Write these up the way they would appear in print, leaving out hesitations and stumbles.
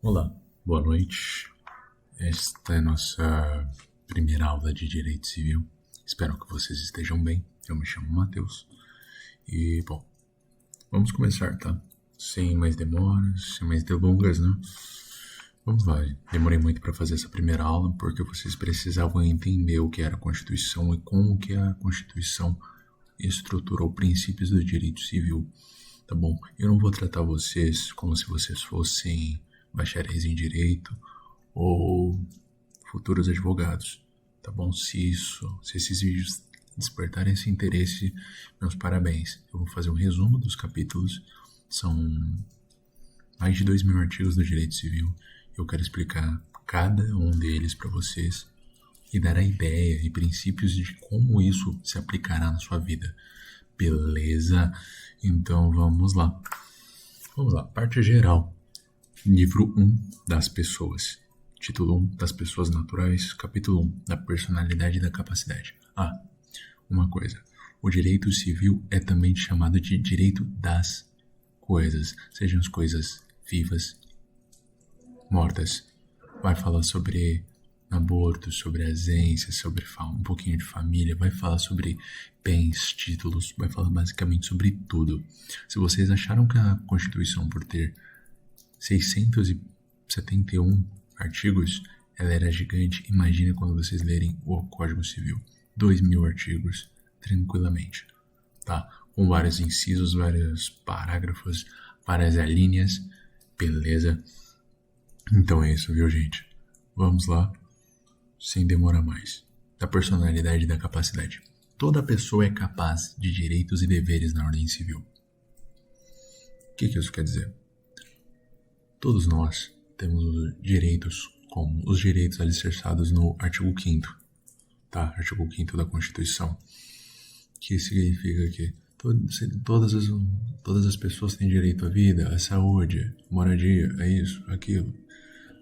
Olá, boa noite. Esta é a nossa primeira aula de Direito Civil. Espero que vocês estejam bem. Eu me chamo Matheus. E, bom, vamos começar, tá? Sem mais demoras, sem mais delongas, né? Vamos lá. Demorei muito para fazer essa primeira aula porque vocês precisavam entender o que era a Constituição e como que a Constituição estruturou princípios do direito civil, tá bom? Eu não vou tratar vocês como se vocês fossem bacharéis em direito ou futuros advogados, tá bom? Se esses vídeos despertarem esse interesse, meus parabéns. Eu vou fazer um resumo dos capítulos. São mais de 2.000 artigos do direito civil. Eu quero explicar cada um deles para vocês e dar a ideia e princípios de como isso se aplicará na sua vida. Beleza? Então vamos lá. Vamos lá, parte geral. Livro 1 das pessoas. Título 1 das pessoas naturais. Capítulo 1 da personalidade e da capacidade. Uma coisa. O direito civil é também chamado de direito das coisas. Sejam as coisas vivas, mortas. Vai falar sobre aborto, sobre ausência, sobre um pouquinho de família, vai falar sobre bens, títulos, vai falar basicamente sobre tudo. Se vocês acharam que a Constituição, por ter 671 artigos, ela era gigante, imagina quando vocês lerem o Código Civil. 2.000 artigos, tranquilamente, tá? Com vários incisos, vários parágrafos, várias alíneas, beleza? Então é isso, viu, gente? Vamos lá, sem demorar mais. Da personalidade e da capacidade. Toda pessoa é capaz de direitos e deveres na ordem civil. O que isso quer dizer? Todos nós temos direitos, como os direitos alicerçados no artigo 5º, tá? Artigo 5º da Constituição, que significa que todas as pessoas têm direito à vida, à saúde, moradia, a isso, aquilo,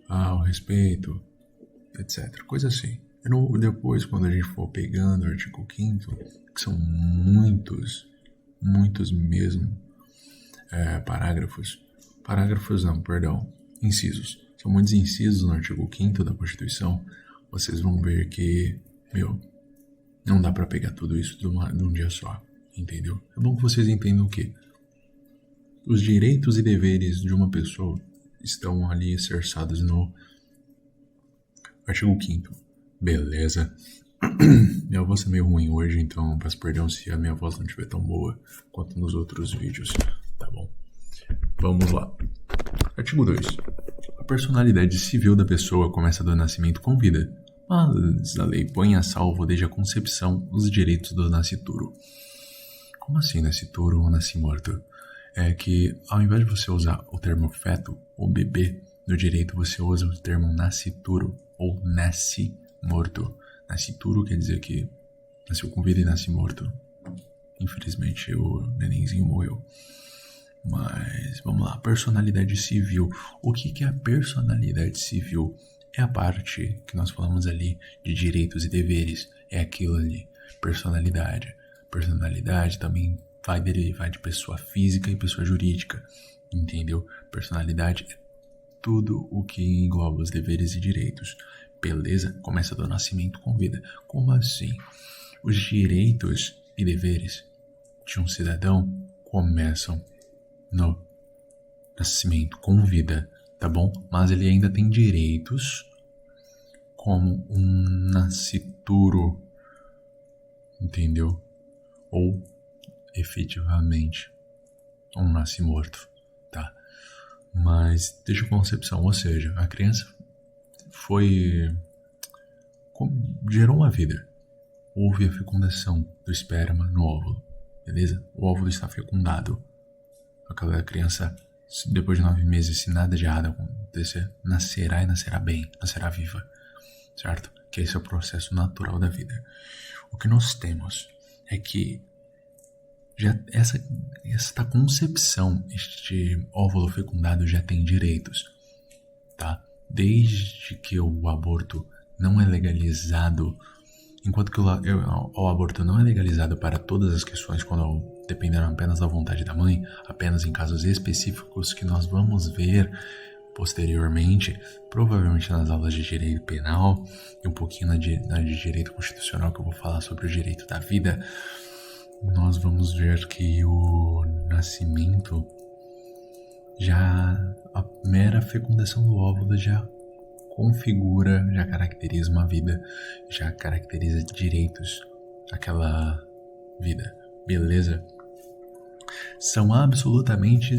ao respeito, etc. Coisa assim. Depois, quando a gente for pegando o artigo 5º, que são muitos mesmo, incisos. São muitos incisos no artigo 5º da Constituição. Vocês vão ver que, não dá pra pegar tudo isso de um dia só, entendeu? É bom que vocês entendam o quê? Os direitos e deveres de uma pessoa estão ali alicerçados no artigo 5º. Beleza? Minha voz é meio ruim hoje, então peço perdão se a minha voz não estiver tão boa quanto nos outros vídeos, tá bom? Vamos lá. Artigo 2. A personalidade civil da pessoa começa do nascimento com vida, mas a lei põe a salvo desde a concepção os direitos do nascituro. Como assim nascituro ou nascimorto? É que ao invés de você usar o termo feto ou bebê, no direito você usa o termo nascituro ou nasce morto. Nascituro quer dizer que nasceu com vida e nasce morto. Infelizmente o nenenzinho morreu. Mas vamos lá, personalidade civil. O que é a personalidade civil? É a parte que nós falamos ali de direitos e deveres. É aquilo ali, personalidade. Personalidade também vai derivar de pessoa física e pessoa jurídica, entendeu? Personalidade é tudo o que engloba os deveres e direitos. Beleza? Começa do nascimento com vida. Como assim? Os direitos e deveres de um cidadão começam no nascimento com vida, tá bom? Mas ele ainda tem direitos como um nascituro, entendeu? Ou efetivamente um nascimorto, tá? Mas desde a concepção, ou seja, a criança gerou uma vida. Houve a fecundação do esperma no óvulo, beleza? O óvulo está fecundado. Aquela criança, depois de 9 meses, se nada de errado acontecer, nascerá e nascerá bem, nascerá viva, certo? Que esse é o processo natural da vida. O que nós temos é que já esta concepção, este óvulo fecundado já tem direitos, tá? Desde que o aborto não é legalizado, enquanto que o aborto não é legalizado para todas as questões, dependendo apenas da vontade da mãe, apenas em casos específicos que nós vamos ver posteriormente, provavelmente nas aulas de direito penal e um pouquinho na de direito constitucional, que eu vou falar sobre o direito da vida, nós vamos ver que o nascimento, já a mera fecundação do óvulo já configura, já caracteriza uma vida, já caracteriza direitos daquela vida, beleza? São absolutamente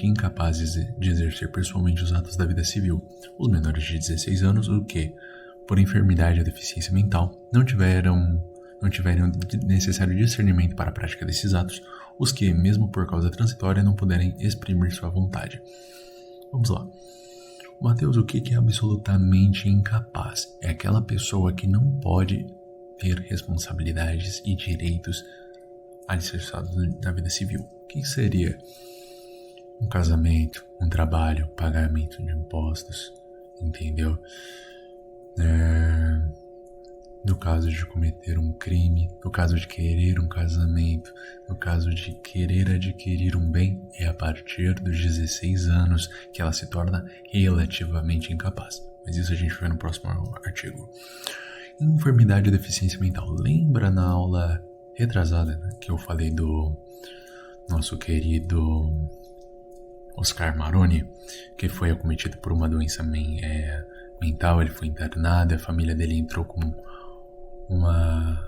incapazes de exercer pessoalmente os atos da vida civil. Os menores de 16 anos, o que, por enfermidade ou deficiência mental, não tiveram necessário discernimento para a prática desses atos, os que, mesmo por causa transitória, não puderem exprimir sua vontade. Vamos lá. Mateus, o que é absolutamente incapaz? É aquela pessoa que não pode ter responsabilidades e direitos alicerçados na vida civil. O que seria um casamento, um trabalho, pagamento de impostos, entendeu? No caso de cometer um crime, no caso de querer um casamento, no caso de querer adquirir um bem, é a partir dos 16 anos que ela se torna relativamente incapaz. Mas isso a gente vê no próximo artigo. Enfermidade ou deficiência mental. Lembra na aula retrasada, né, que eu falei do nosso querido Oscar Maroni, que foi acometido por uma doença mental, ele foi internado, a família dele entrou com uma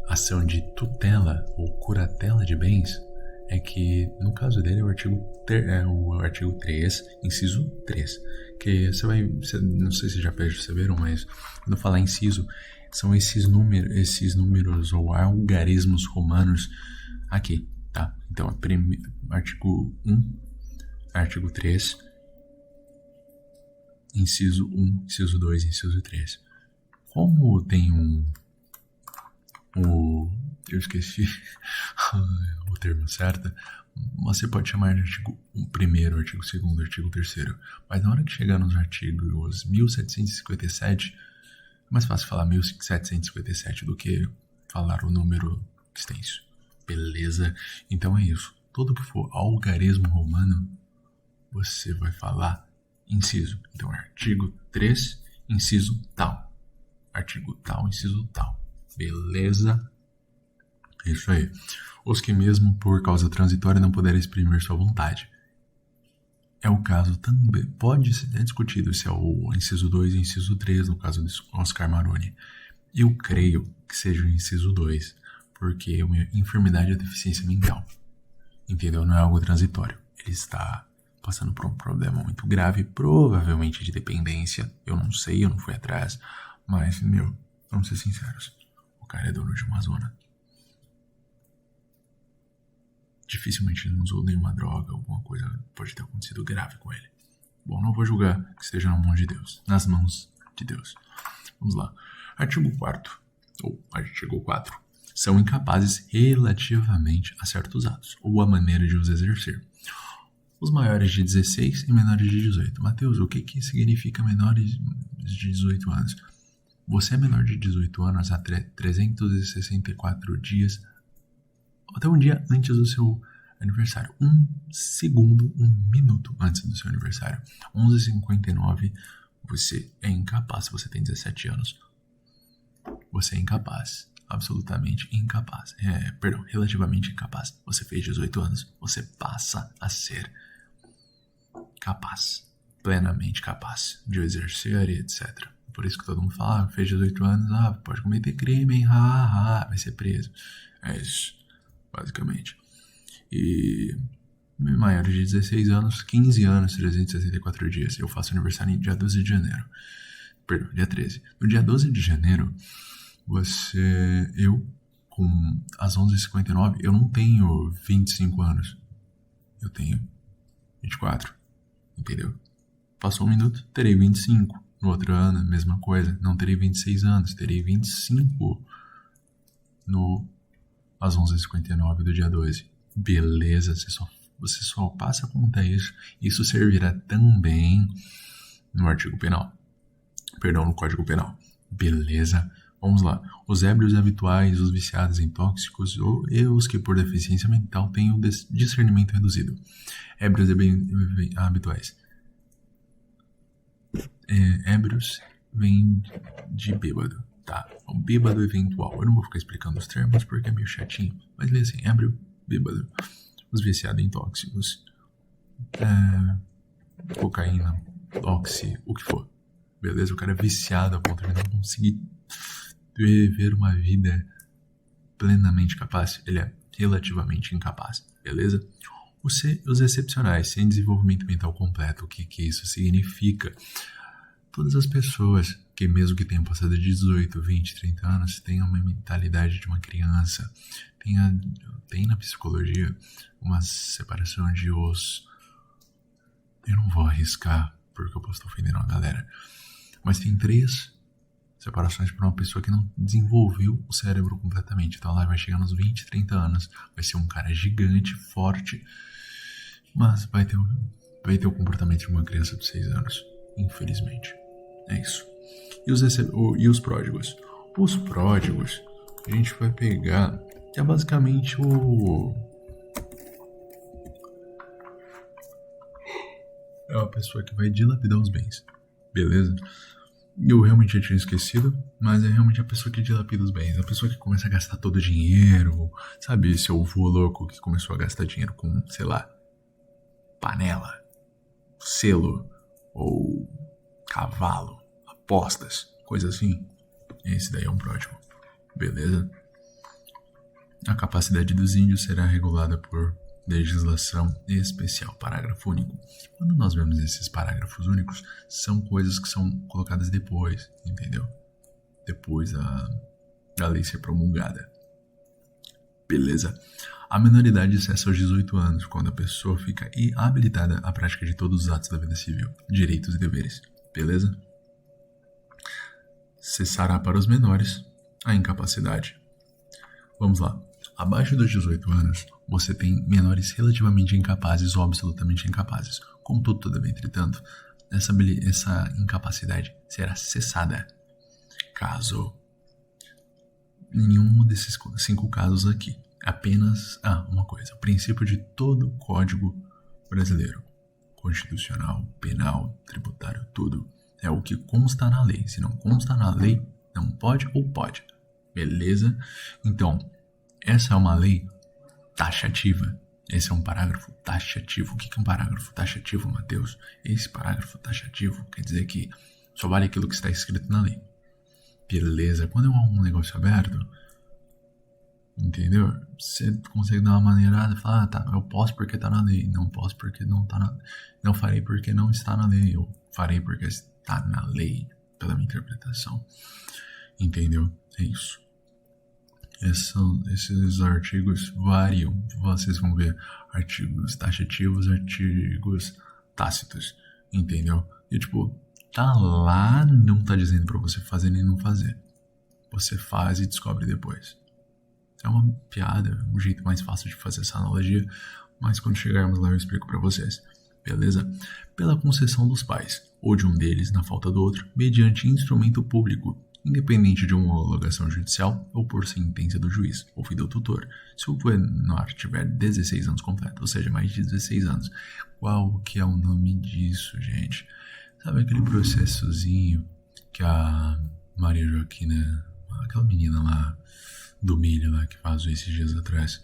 ação de tutela ou curatela de bens? É que, no caso dele, é o artigo 3, inciso 3, que não sei se já perceberam, mas quando eu falar inciso, são esses números ou algarismos romanos aqui, tá? Então, artigo 1, artigo 3, inciso 1, inciso 2, inciso 3. Como tem eu esqueci o termo certo, você pode chamar de artigo 1º, artigo 2º, artigo 3º, mas na hora que chegar nos artigos 1757, é mais fácil falar 1757 do que falar o número extenso, beleza? Então é isso, tudo que for algarismo romano, você vai falar inciso. Então, artigo 3, inciso tal, artigo tal, inciso tal, beleza? Isso aí. Os que mesmo por causa transitória não puderem exprimir sua vontade. É o caso também, pode ser discutido se é o inciso 2 e inciso 3, no caso de Oscar Maroni. Eu creio que seja o inciso 2, porque é uma enfermidade ou deficiência mental, entendeu? Não é algo transitório. Ele está passando por um problema muito grave, provavelmente de dependência. Eu não sei, eu não fui atrás, mas, vamos ser sinceros, o cara é dono de uma zona. Dificilmente ele não usou nenhuma droga, alguma coisa pode ter acontecido grave com ele. Bom, não vou julgar, que esteja nas mãos de Deus. Vamos lá. Artigo 4º, ou artigo 4. São incapazes relativamente a certos atos, ou a maneira de os exercer. Os maiores de 16 e menores de 18. Mateus, o que significa menores de 18 anos? Você é menor de 18 anos há 364 dias, até um dia antes do seu aniversário. 1 segundo, 1 minuto antes do seu aniversário. 11h59, você é incapaz se você tem 17 anos. Você é incapaz. Absolutamente incapaz. Relativamente incapaz. Você fez 18 anos, você passa a ser capaz. Plenamente capaz de exercer e etc. Por isso que todo mundo fala, fez 18 anos, pode cometer crime, hein? Vai ser preso. É isso, basicamente. E maiores de 16 anos, 15 anos, 364 dias. Eu faço aniversário no dia 12 de janeiro. Perdão, dia 13. No dia 12 de janeiro, com as 11h59, eu não tenho 25 anos. Eu tenho 24, entendeu? Passou um minuto, terei 25. No outro ano, mesma coisa. Não terei 26 anos, terei 25 às 11h59 do dia 12. Beleza, você só passa a contar isso. Isso servirá também no artigo penal. Perdão, no Código Penal. Beleza? Vamos lá. Os ébrios habituais, os viciados em tóxicos e os que por deficiência mental têm o discernimento reduzido. Ébrios habituais. Ébrios vem de bêbado, tá? O bêbado eventual. Eu não vou ficar explicando os termos porque é meio chatinho, mas lê assim, ébrio, bêbado. Os viciados em tóxicos, cocaína, oxi, o que for. Beleza? O cara é viciado a ponto de não conseguir viver uma vida plenamente capaz. Ele é relativamente incapaz, beleza? Os excepcionais, sem desenvolvimento mental completo, o que isso significa? Todas as pessoas que mesmo que tenham passado de 18, 20, 30 anos, têm uma mentalidade de uma criança, tem na psicologia uma separação de os... Eu não vou arriscar, porque eu posso estar ofendendo a galera, mas tem 3 separações para uma pessoa que não desenvolveu o cérebro completamente. Então ela vai chegar nos 20, 30 anos, vai ser um cara gigante, forte, mas vai ter o comportamento de uma criança de 6 anos, infelizmente. É isso. E os pródigos? Os pródigos, a gente vai pegar, que é basicamente é uma pessoa que vai dilapidar os bens, beleza? Eu realmente já tinha esquecido, mas é realmente a pessoa que dilapida os bens. A pessoa que começa a gastar todo o dinheiro, sabe? Esse avô louco que começou a gastar dinheiro com, sei lá, panela, selo, ou cavalo, apostas, coisa assim. Esse daí é um pródigo, beleza? A capacidade dos índios será regulada por legislação especial. Parágrafo único. Quando nós vemos esses parágrafos únicos, são coisas que são colocadas depois, entendeu? Depois da lei ser promulgada. Beleza? A menoridade cessa aos 18 anos, quando a pessoa fica habilitada à prática de todos os atos da vida civil, direitos e deveres. Beleza? Cessará para os menores a incapacidade. Vamos lá. Abaixo dos 18 anos, você tem menores relativamente incapazes ou absolutamente incapazes. Contudo, todavia, entretanto, essa incapacidade será cessada caso nenhum desses 5 casos aqui. Apenas, uma coisa, o princípio de todo o Código Brasileiro, constitucional, penal, tributário, tudo, é o que consta na lei. Se não consta na lei, não pode ou pode. Beleza? Então, essa é uma lei taxativa. Esse é um parágrafo taxativo. O que é um parágrafo taxativo, Matheus? Esse parágrafo taxativo quer dizer que só vale aquilo que está escrito na lei. Beleza? Quando é um negócio aberto, entendeu? Você consegue dar uma maneirada e falar, tá, eu posso porque tá na lei, não posso porque não tá na lei, não farei porque não está na lei, eu farei porque está na lei, pela minha interpretação. Entendeu? É isso. Esses artigos variam, vocês vão ver artigos taxativos, artigos tácitos, entendeu? E tipo, tá lá, não tá dizendo pra você fazer nem não fazer. Você faz e descobre depois. É uma piada, um jeito mais fácil de fazer essa analogia, mas quando chegarmos lá eu explico pra vocês, beleza? Pela concessão dos pais, ou de um deles na falta do outro, mediante instrumento público, independente de uma homologação judicial ou por sentença do juiz ou do tutor, se o menor tiver 16 anos completos, ou seja, mais de 16 anos. Qual que é o nome disso, gente? Sabe aquele processozinho que a Maria Joaquina, aquela menina lá do milho lá que vazou esses dias atrás,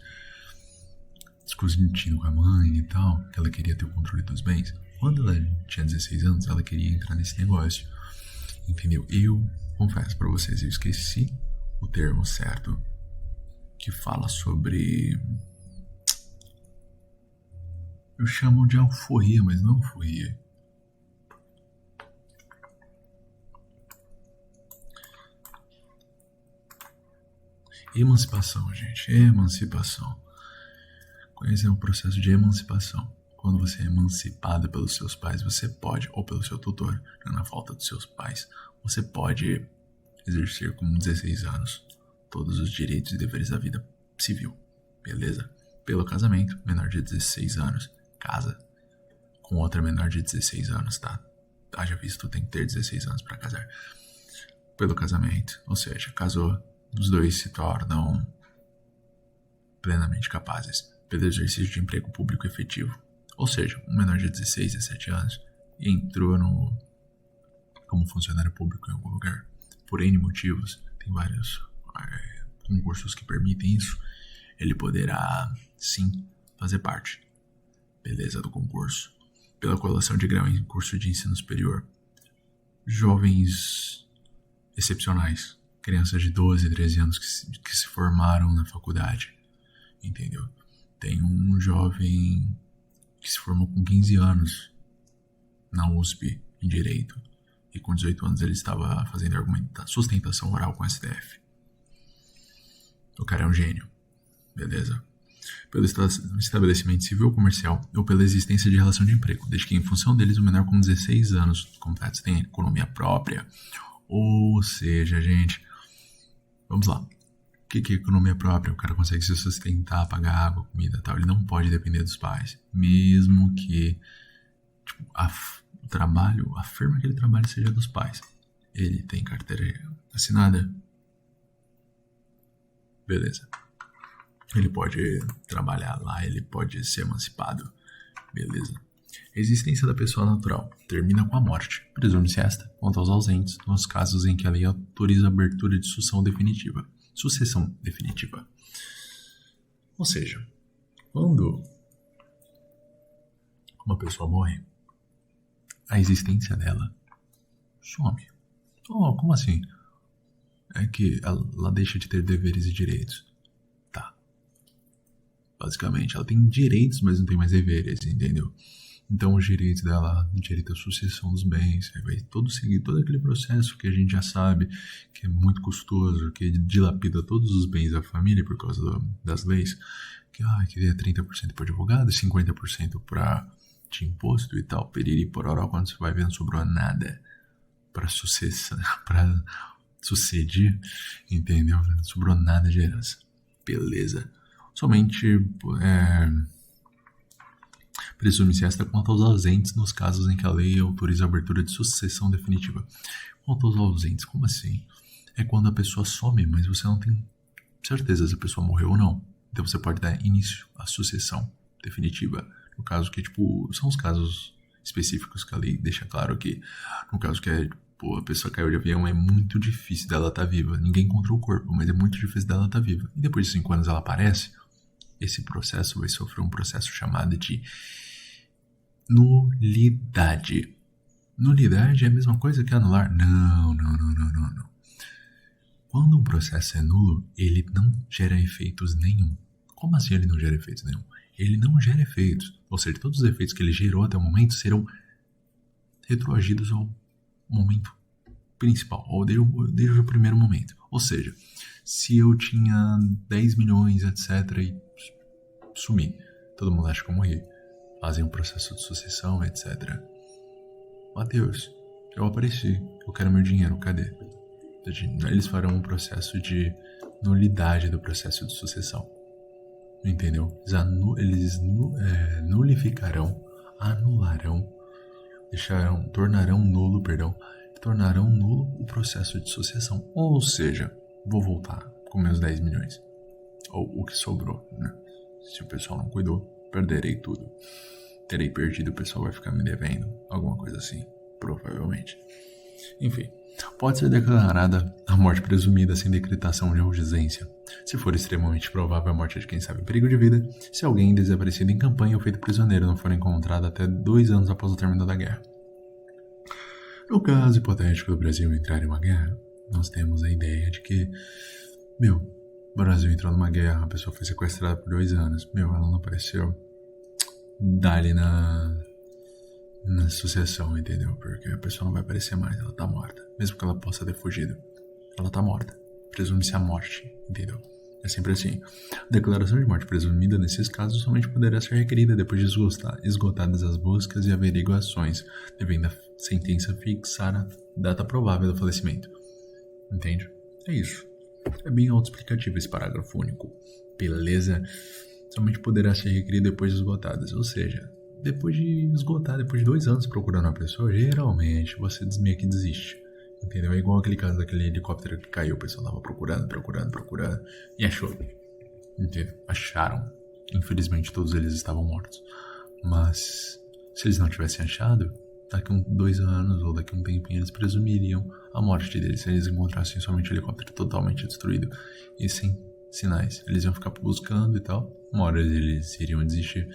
discutindo com a mãe e tal, que ela queria ter o controle dos bens? Quando ela tinha 16 anos, ela queria entrar nesse negócio, entendeu? Eu confesso pra vocês, eu esqueci o termo certo que fala sobre... Eu chamo de alforria, mas não alforria. Emancipação, gente. Emancipação. Conhecer o processo de emancipação. Quando você é emancipado pelos seus pais, você pode, ou pelo seu tutor, na falta dos seus pais, você pode exercer com 16 anos todos os direitos e deveres da vida civil, beleza? Pelo casamento, menor de 16 anos, casa com outra menor de 16 anos, tá? Haja visto, tem que ter 16 anos para casar. pelo casamento, ou seja, caso os dois se tornam plenamente capazes pelo exercício de emprego público efetivo. Ou seja, um menor de 16, 17 anos entrou como funcionário público em algum lugar. Por N motivos, tem vários concursos que permitem isso. Ele poderá, sim, fazer parte, beleza, do concurso. Pela colação de grau em curso de ensino superior. Jovens excepcionais, crianças de 12, 13 anos que se formaram na faculdade, entendeu? Tem um jovem que se formou com 15 anos na USP em Direito e com 18 anos ele estava fazendo sustentação oral com o STF. O cara é um gênio, beleza? Pelo estabelecimento civil ou comercial ou pela existência de relação de emprego, desde que em função deles o menor com 16 anos completos tem economia própria. Ou seja, gente, vamos lá. O que é economia própria? O cara consegue se sustentar, pagar água, comida e tal. Ele não pode depender dos pais. Mesmo que o trabalho, a firma que ele trabalha seja dos pais. Ele tem carteira assinada. Beleza. Ele pode trabalhar lá, ele pode ser emancipado. Beleza. A existência da pessoa natural termina com a morte. Presume-se esta, quanto aos ausentes, nos casos em que a lei autoriza a abertura de sucessão definitiva. Ou seja, quando uma pessoa morre, a existência dela some. Oh, como assim? É que ela deixa de ter deveres e direitos. Tá. Basicamente, ela tem direitos, mas não tem mais deveres, entendeu? Então, os direitos dela, direito à sucessão dos bens, vai seguir todo aquele processo que a gente já sabe, que é muito custoso, que dilapida todos os bens da família por causa das leis, que é 30% para advogado, 50% de imposto e tal, periri pororó, quando você vai ver não sobrou nada para suceder, entendeu? Não sobrou nada de herança. Beleza. Somente presume-se esta quanto aos ausentes nos casos em que a lei autoriza a abertura de sucessão definitiva. Quanto aos ausentes, como assim? É quando a pessoa some, mas você não tem certeza se a pessoa morreu ou não. Então você pode dar início à sucessão definitiva. No caso que, são os casos específicos que a lei deixa claro que, no caso que a pessoa caiu de avião, é muito difícil dela estar viva. Ninguém encontrou o corpo, mas é muito difícil dela estar viva. E depois de 5 anos ela aparece, esse processo vai sofrer um processo chamado de nulidade. Nulidade é a mesma coisa que anular? Não. Quando um processo é nulo, ele não gera efeitos nenhum. Como assim ele não gera efeitos nenhum? Ele não gera efeitos. Ou seja, todos os efeitos que ele gerou até o momento serão retroagidos ao momento principal, ou desde o primeiro momento. Ou seja, se eu tinha 10 milhões, etc., e sumi, todo mundo acha que eu morri, fazem um processo de sucessão, etc. Mateus, eu apareci, eu quero meu dinheiro, cadê? Eles farão um processo de nulidade do processo de sucessão. Entendeu? Eles nulificarão, anularão, tornarão nulo o processo de sucessão. Ou seja, vou voltar com meus 10 milhões. Ou o que sobrou, né? Se o pessoal não cuidou, perderei tudo. Terei perdido, o pessoal vai ficar me devendo. Alguma coisa assim, provavelmente. Enfim, pode ser declarada a morte presumida sem decretação de urgência, se for extremamente provável a morte de quem estava em perigo de vida, se alguém desaparecido em campanha ou feito prisioneiro não for encontrado até 2 anos após o término da guerra. No caso hipotético do Brasil entrar em uma guerra, nós temos a ideia de que, o Brasil entrou numa guerra, a pessoa foi sequestrada por 2 anos, ela não apareceu, dá-lhe na sucessão, entendeu? Porque a pessoa não vai aparecer mais, ela tá morta. Mesmo que ela possa ter fugido, ela tá morta. Presume-se a morte, entendeu? É sempre assim. A declaração de morte presumida nesses casos somente poderá ser requerida depois de esgotadas as buscas e averiguações, devendo a sentença fixar a data provável do falecimento. Entende? É isso. É bem autoexplicativo esse parágrafo único. Beleza? Somente poderá ser requerido depois de esgotadas, ou seja, depois de esgotar, depois de 2 anos procurando uma pessoa, geralmente você meio que desiste. Entendeu? É igual aquele caso daquele helicóptero que caiu. O pessoal tava procurando e achou. Entendeu? Acharam. Infelizmente todos eles estavam mortos. Mas se eles não tivessem achado, daqui a 2 anos ou daqui a um tempinho eles presumiriam a morte deles se eles encontrassem somente o helicóptero totalmente destruído e sem sinais. Eles iam ficar buscando e tal. Uma hora eles iriam desistir.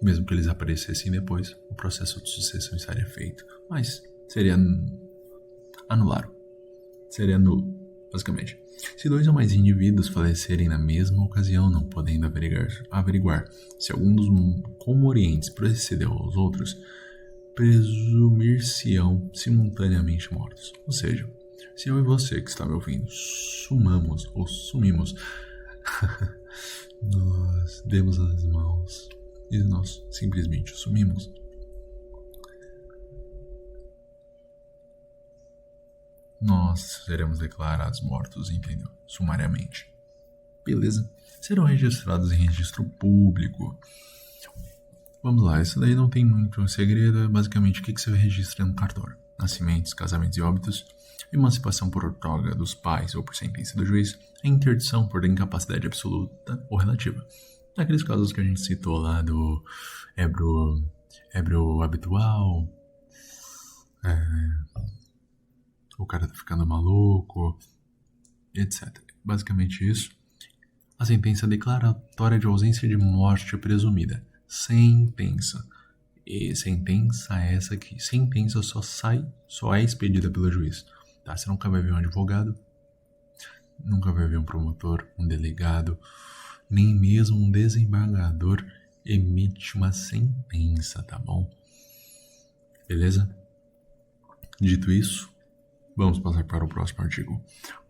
E mesmo que eles aparecessem depois, o processo de sucessão estaria feito. Mas seria anulado. Seria nulo, basicamente. Se 2 ou mais indivíduos falecerem na mesma ocasião, não podendo averiguar se algum dos comorientes precedeu aos outros, presumir-se-ão simultaneamente mortos. Ou seja, se eu e você que está me ouvindo sumimos, nós demos as mãos e nós simplesmente sumimos, nós seremos declarados mortos, entendeu? Sumariamente. Beleza? Serão registrados em registro público. Vamos lá, isso daí não tem muito segredo. É basicamente o que você registra no cartório: nascimentos, casamentos e óbitos, emancipação por outorga dos pais ou por sentença do juiz, a interdição por incapacidade absoluta ou relativa. Naqueles casos que a gente citou lá do ébrio habitual, o cara tá ficando maluco, etc. Basicamente isso. A sentença declaratória de ausência de morte presumida. Sentença. E sentença essa aqui. Sentença só é expedida pelo juiz. Tá? Você nunca vai ver um advogado, nunca vai ver um promotor, um delegado, nem mesmo um desembargador emite uma sentença, tá bom? Beleza? Dito isso, vamos passar para o próximo artigo.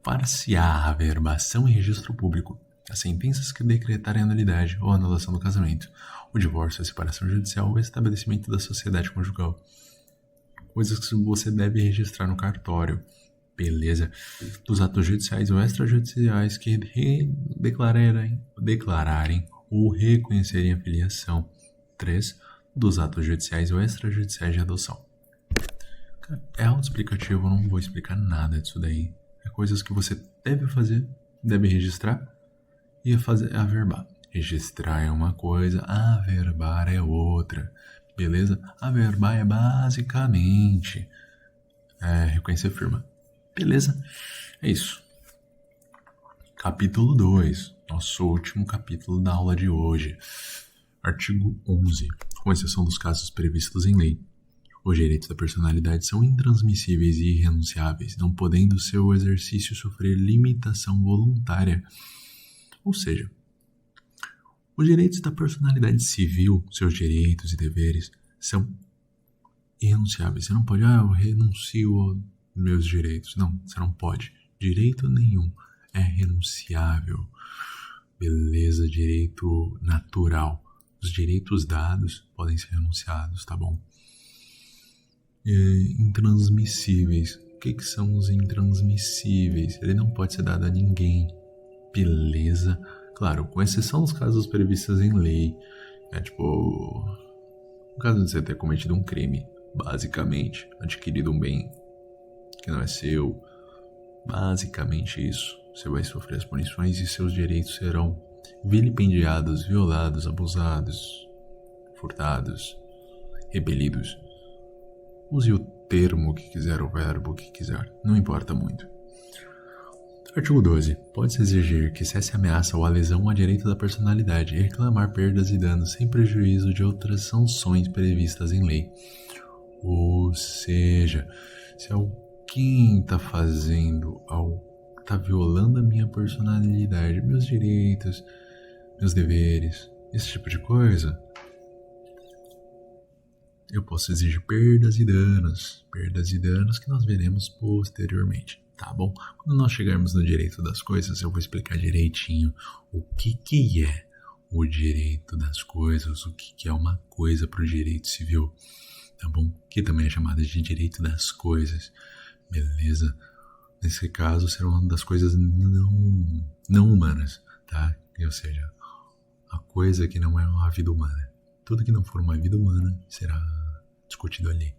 Far-se a averbação em registro público as sentenças que decretarem a nulidade ou anulação do casamento, o divórcio, a separação judicial ou o estabelecimento da sociedade conjugal. Coisas que você deve registrar no cartório. Beleza? Dos atos judiciais ou extrajudiciais que declararem ou reconhecerem a filiação. 3. Dos atos judiciais ou extrajudiciais de adoção. É autoexplicativo, eu não vou explicar nada disso daí. É coisas que você deve fazer, deve registrar e averbar. Registrar é uma coisa, averbar é outra. Beleza? Averbar é basicamente reconhecer firma. Beleza? É isso. Capítulo 2. Nosso último capítulo da aula de hoje. Artigo 11. Com exceção dos casos previstos em lei, os direitos da personalidade são intransmissíveis e irrenunciáveis, não podendo seu exercício sofrer limitação voluntária. Ou seja, os direitos da personalidade civil, seus direitos e deveres, são irrenunciáveis. Você não pode, eu renuncio aos meus direitos. Não, você não pode. Direito nenhum é renunciável. Beleza, direito natural. Os direitos dados podem ser renunciados, tá bom? Intransmissíveis. O que são os intransmissíveis? Ele não pode ser dado a ninguém. Beleza? Claro, com exceção dos casos previstos em lei. No caso de você ter cometido um crime, basicamente, adquirido um bem que não é seu, basicamente isso. Você vai sofrer as punições e seus direitos serão vilipendiados, violados, abusados, furtados, repelidos. Use o termo que quiser, o verbo que quiser, não importa muito. Artigo 12. Pode-se exigir que cesse a ameaça ou a lesão a direito da personalidade e reclamar perdas e danos sem prejuízo de outras sanções previstas em lei. Ou seja, se alguém está violando a minha personalidade, meus direitos, meus deveres, esse tipo de coisa, eu posso exigir perdas e danos que nós veremos posteriormente. Tá bom? Quando nós chegarmos no direito das coisas, eu vou explicar direitinho o que é o direito das coisas, o que é uma coisa para o direito civil, tá bom? Que também é chamado de direito das coisas, beleza? Nesse caso, será uma das coisas não humanas, tá? Ou seja, a coisa que não é uma vida humana. Tudo que não for uma vida humana será discutido ali,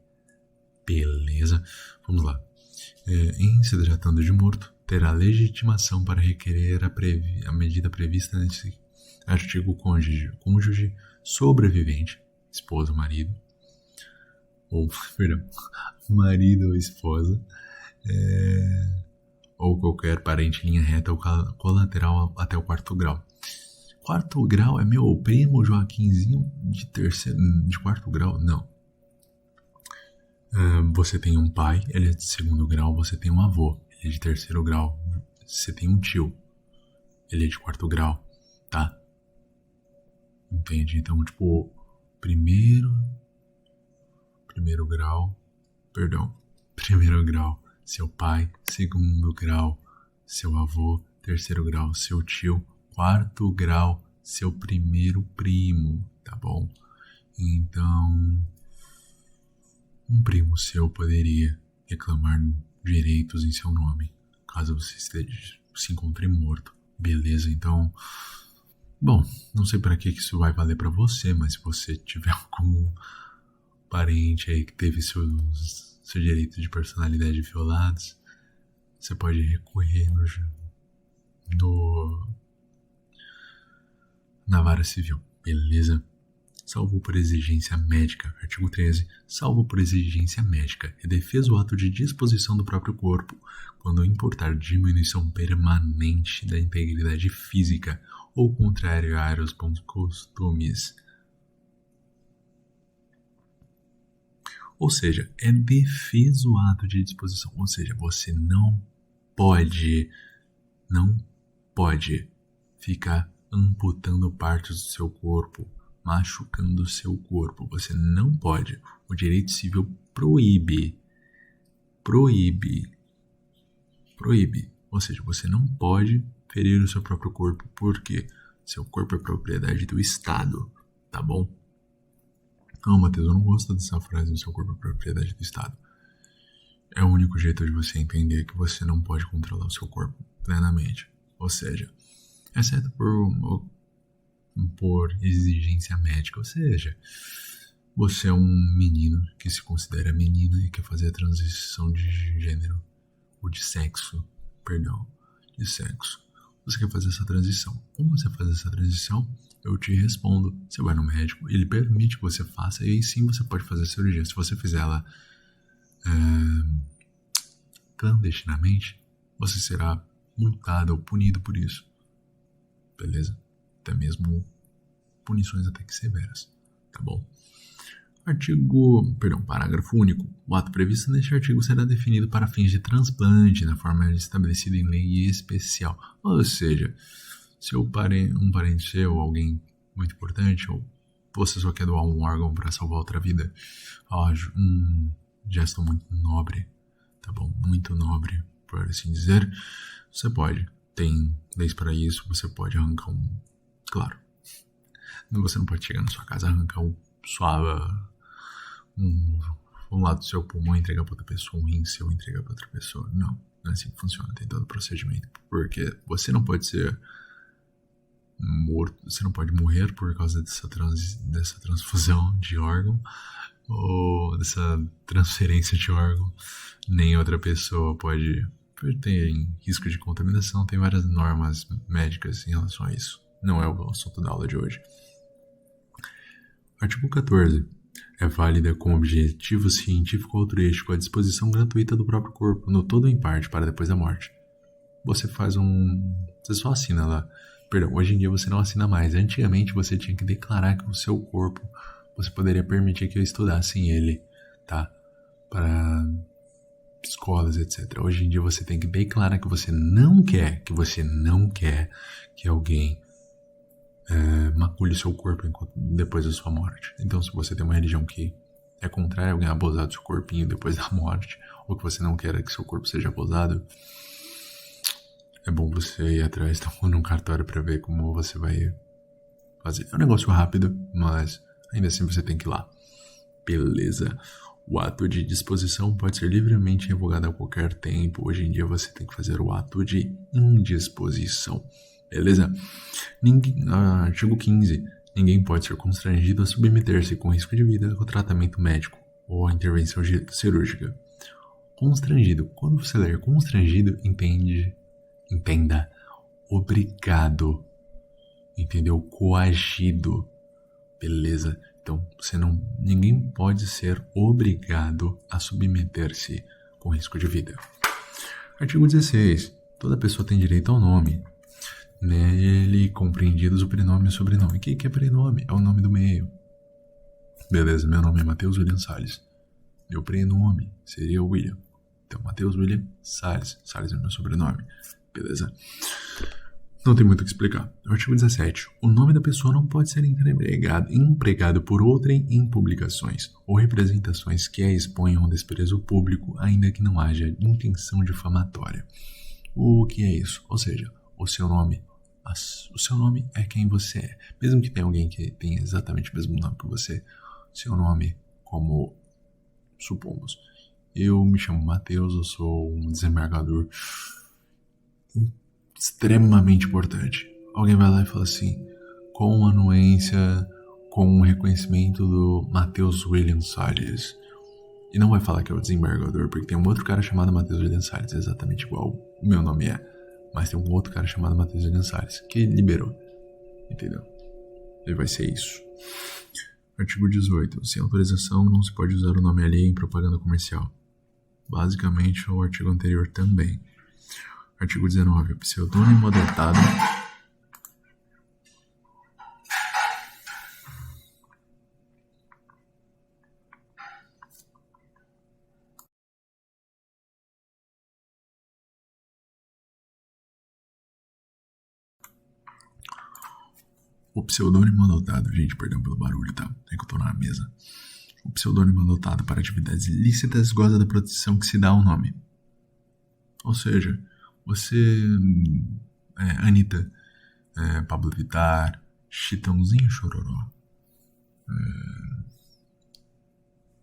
Beleza, vamos lá. Em se tratando de morto, terá legitimação para requerer a medida prevista nesse artigo cônjuge sobrevivente, esposa, marido, ou, perdão, marido ou esposa, ou qualquer parente em linha reta ou colateral até o 4º grau. 4º grau é meu primo Joaquinzinho de 4º grau? Não. Você tem um pai, ele é de 2º grau, você tem um avô, ele é de 3º grau, você tem um tio, ele é de 4º grau, tá? Entende? Então, tipo, primeiro grau, seu pai, 2º grau, seu avô, 3º grau, seu tio, 4º grau, seu primeiro primo, tá bom? Então, um primo seu poderia reclamar direitos em seu nome, caso você se encontre morto. Beleza, então... Bom, não sei para que isso vai valer para você, mas se você tiver algum parente aí que teve seus direitos de personalidade violados, você pode recorrer na vara civil, beleza? Salvo por exigência médica, artigo 13, salvo por exigência médica, é defeso o ato de disposição do próprio corpo, quando importar diminuição permanente da integridade física ou contrário aos bons costumes. Ou seja, é defeso o ato de disposição, ou seja, você não pode ficar amputando partes do seu corpo, machucando o seu corpo. Você não pode. O direito civil proíbe. Ou seja, você não pode ferir o seu próprio corpo, porque seu corpo é propriedade do Estado, tá bom? Não, Matheus, eu não gosto dessa frase, o seu corpo é propriedade do Estado. É o único jeito de você entender que você não pode controlar o seu corpo plenamente. Ou seja, exceto por exigência médica, ou seja, você é um menino que se considera menina e quer fazer a transição de gênero, ou de sexo. Você quer fazer essa transição. Como você faz essa transição? Eu te respondo. Você vai no médico, ele permite que você faça, e aí sim você pode fazer a cirurgia. Se você fizer ela clandestinamente, você será multado ou punido por isso. Beleza? Até mesmo punições até que severas, tá bom? Parágrafo único. O ato previsto neste artigo será definido para fins de transplante, na forma estabelecida em lei especial. Ou seja, se um parente seu, alguém muito importante, ou você só quer doar um órgão para salvar outra vida, um gesto muito nobre, tá bom? Muito nobre, por assim dizer, você pode. Tem leis para isso, você pode arrancar Claro, você não pode chegar na sua casa, arrancar um lado do seu pulmão e entregar para outra pessoa, um rim seu e entregar para outra pessoa. Não é assim que funciona, tem todo o procedimento. Porque você não pode ser morto, você não pode morrer por causa dessa transfusão de órgão ou dessa transferência de órgão, nem outra pessoa pode ter risco de contaminação. Tem várias normas médicas em relação a isso. Não é o assunto da aula de hoje. Artigo 14. É válida com objetivo científico altruístico a disposição gratuita do próprio corpo, no todo ou em parte, para depois da morte. Você só assina lá. Hoje em dia você não assina mais. Antigamente você tinha que declarar que o seu corpo, você poderia permitir que eu estudasse ele, tá? Para escolas, etc. Hoje em dia você tem que declarar que você não quer que alguém macule o seu corpo depois da sua morte. Então, se você tem uma religião que é contrária a alguém abusar do seu corpinho depois da morte, ou que você não quer que seu corpo seja abusado, é bom você ir atrás num cartório para ver como você vai fazer. É um negócio rápido, mas ainda assim você tem que ir lá. Beleza. O ato de disposição pode ser livremente revogado a qualquer tempo. Hoje em dia você tem que fazer o ato de indisposição. Beleza? Artigo 15. Ninguém pode ser constrangido a submeter-se com risco de vida ao tratamento médico ou a intervenção cirúrgica. Constrangido. Quando você ler constrangido, entenda obrigado. Entendeu? Coagido. Beleza? Então, ninguém pode ser obrigado a submeter-se com risco de vida. Artigo 16. Toda pessoa tem direito ao nome. Nele compreendidos o prenome e o sobrenome. O que é prenome? É o nome do meio. Beleza, meu nome é Matheus William Salles. Meu prenome seria William. Então, Matheus William Salles. Salles é meu sobrenome. Beleza? Não tem muito o que explicar. Artigo 17. O nome da pessoa não pode ser empregado por outrem em publicações ou representações que a exponham ao desprezo público, ainda que não haja intenção difamatória. O que é isso? Ou seja, o seu nome é quem você é. Mesmo que tenha alguém que tenha exatamente o mesmo nome que você, seu nome, como supomos, eu me chamo Matheus, eu sou um desembargador extremamente importante. Alguém vai lá e fala assim, com anuência, com o reconhecimento do Matheus William Salles. E não vai falar que é o desembargador, porque tem um outro cara chamado Matheus William Salles, exatamente igual o meu nome é. Mas tem um outro cara chamado Matheus William Salles, que liberou. Entendeu? E vai ser isso. Artigo 18. Sem autorização, não se pode usar o nome alheio em propaganda comercial. Basicamente, o artigo anterior também. Artigo 19. O pseudônimo adotado... O pseudônimo adotado... Gente, perdão pelo barulho, tá? É que eu tô na mesa. O pseudônimo adotado para atividades ilícitas goza da proteção que se dá ao nome. Ou seja, você... Anitta, Pablo Vittar, Chitãozinho Chororó.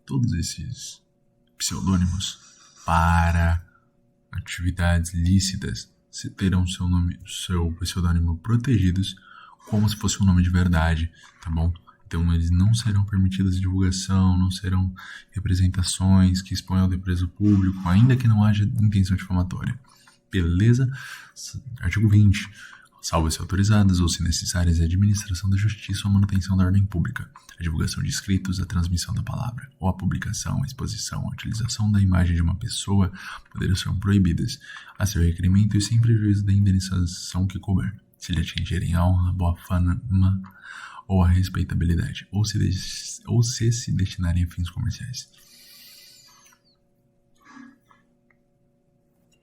Todos esses pseudônimos para atividades lícitas terão seu pseudônimo protegidos como se fosse um nome de verdade, tá bom? Então eles não serão permitidas divulgação, não serão representações que exponham ao desprezo público, ainda que não haja intenção difamatória. Beleza? Artigo 20. Salvo-se autorizadas ou, se necessárias, a administração da justiça ou a manutenção da ordem pública, a divulgação de escritos, a transmissão da palavra, ou a publicação, a exposição, a utilização da imagem de uma pessoa poderão ser proibidas, a seu requerimento e sem prejuízo da indenização que couber, se lhe atingirem a honra, boa fama ou a respeitabilidade, ou se destinarem a fins comerciais.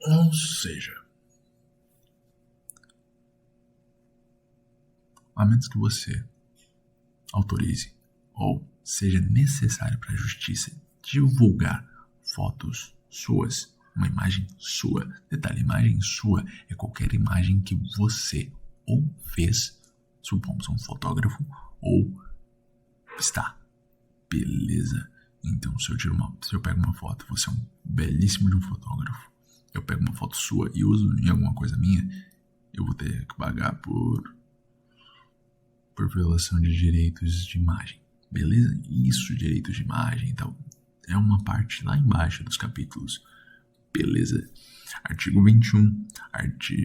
Ou seja, a menos que você autorize ou seja necessário para a justiça divulgar fotos suas, uma imagem sua. Detalhe, imagem sua é qualquer imagem que você ou fez, supomos um fotógrafo, ou está. Beleza? Então, se eu pego uma foto, você é um belíssimo de um fotógrafo, eu pego uma foto sua e uso em alguma coisa minha, eu vou ter que pagar por violação de direitos de imagem. Beleza? Isso, direitos de imagem e tal. É uma parte lá embaixo dos capítulos. Beleza? Artigo 21.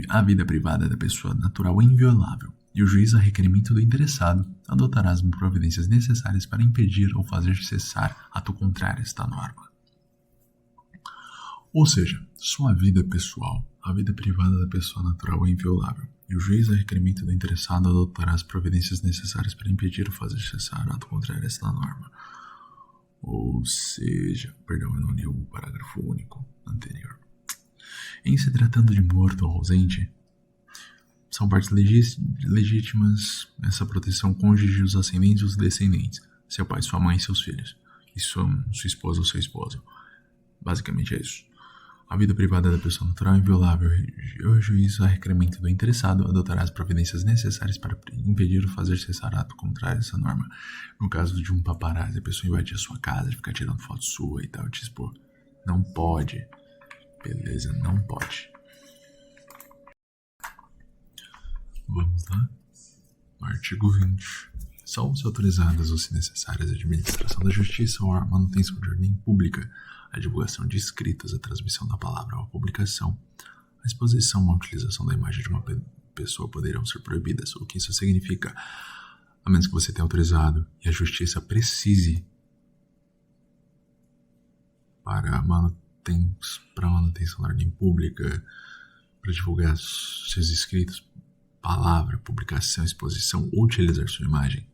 A vida privada da pessoa natural é inviolável e o juiz, a requerimento do interessado, adotará as providências necessárias para impedir ou fazer cessar ato contrário a esta norma. Ou seja, sua vida pessoal, a vida privada da pessoa natural é inviolável e o juiz, a requerimento do interessado, adotará as providências necessárias para impedir ou fazer cessar ato contrário a esta norma. Ou seja, perdão, eu não li o parágrafo único anterior. Em se tratando de morto ou ausente, são partes legítimas essa proteção cônjuge, os ascendentes e os descendentes, seu pai, sua mãe e seus filhos, e sua esposa ou seu esposo. Basicamente é isso. A vida privada da pessoa natural é inviolável e o juiz, a requerimento do interessado, adotará as providências necessárias para impedir ou fazer cessar ato contrário a essa norma. No caso de um paparazzi, a pessoa invadir a sua casa, ficar tirando foto sua e tal, te expor. Não pode. Beleza, não pode. Vamos lá. Artigo 20. São-se autorizadas ou, se necessárias, a administração da justiça ou a manutenção de ordem pública, a divulgação de escritos, a transmissão da palavra ou a publicação, a exposição ou a utilização da imagem de uma pessoa poderão ser proibidas. O que isso significa? A menos que você tenha autorizado e a justiça precise para a manutenção da ordem pública, para divulgar seus escritos, palavra, publicação, exposição ou utilizar sua imagem.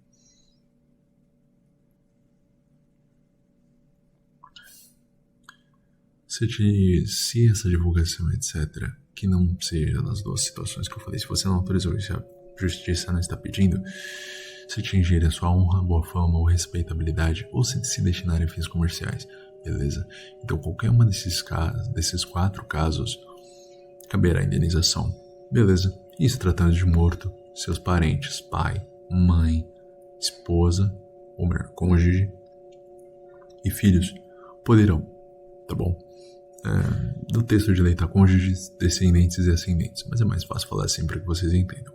Se essa divulgação, etc., que não seja nas duas situações que eu falei, se você não autorizou e se a justiça não está pedindo, se atingir a sua honra, boa fama ou respeitabilidade, ou se destinar a fins comerciais, beleza? Então, qualquer uma desses 4 casos, caberá indenização, beleza? E se tratando de morto, seus parentes, pai, mãe, esposa, ou melhor, cônjuge e filhos poderão, tá bom? Do texto de lei tá cônjuges, descendentes e ascendentes, mas é mais fácil falar assim para que vocês entendam.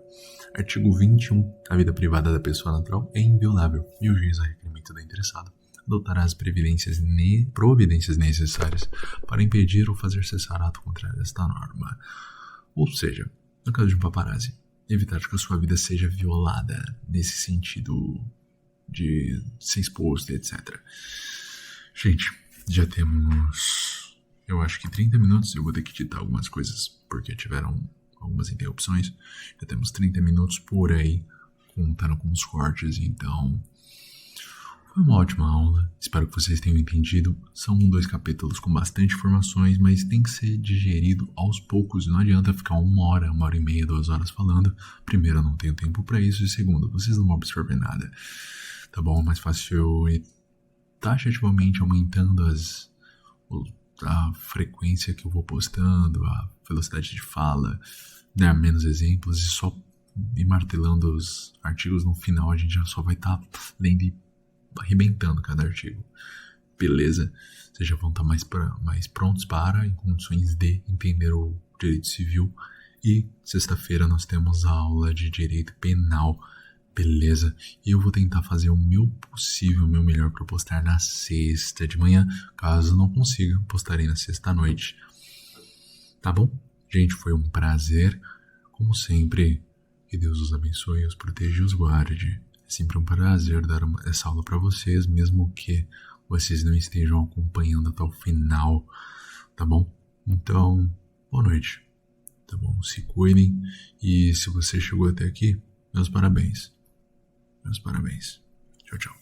Artigo 21. A vida privada da pessoa natural é inviolável e o juiz, a requerimento do interessado, adotará as providências necessárias para impedir ou fazer cessar ato contrário a esta norma. Ou seja, no caso de um paparazzi, evitar que a sua vida seja violada nesse sentido de ser exposto, etc. Gente, já temos, eu acho que 30 minutos. Eu vou ter que editar algumas coisas porque tiveram algumas interrupções. Já temos 30 minutos por aí, contando com os cortes, então foi uma ótima aula. Espero que vocês tenham entendido. São 2 capítulos com bastante informações, mas tem que ser digerido aos poucos. Não adianta ficar 1 hora, 1 hora e meia, 2 horas falando. Primeiro, eu não tenho tempo para isso. E segundo, vocês não vão absorver nada. Tá bom? É mais fácil eu ir taxativamente aumentando a frequência que eu vou postando, a velocidade de fala, dar menos exemplos e só ir martelando os artigos. No final a gente já só vai estar lendo e arrebentando cada artigo, beleza? Vocês já vão estar mais prontos para, em condições de entender o direito civil. E sexta-feira nós temos a aula de direito penal, beleza? E eu vou tentar fazer o meu possível, o meu melhor para postar na sexta de manhã. Caso não consiga, postarei na sexta à noite. Tá bom? Gente, foi um prazer. Como sempre, que Deus os abençoe, os proteja e os guarde. É sempre um prazer dar essa aula para vocês, mesmo que vocês não estejam acompanhando até o final, tá bom? Então, boa noite, tá bom? Se cuidem e se você chegou até aqui, meus parabéns. Meus parabéns. Tchau, tchau.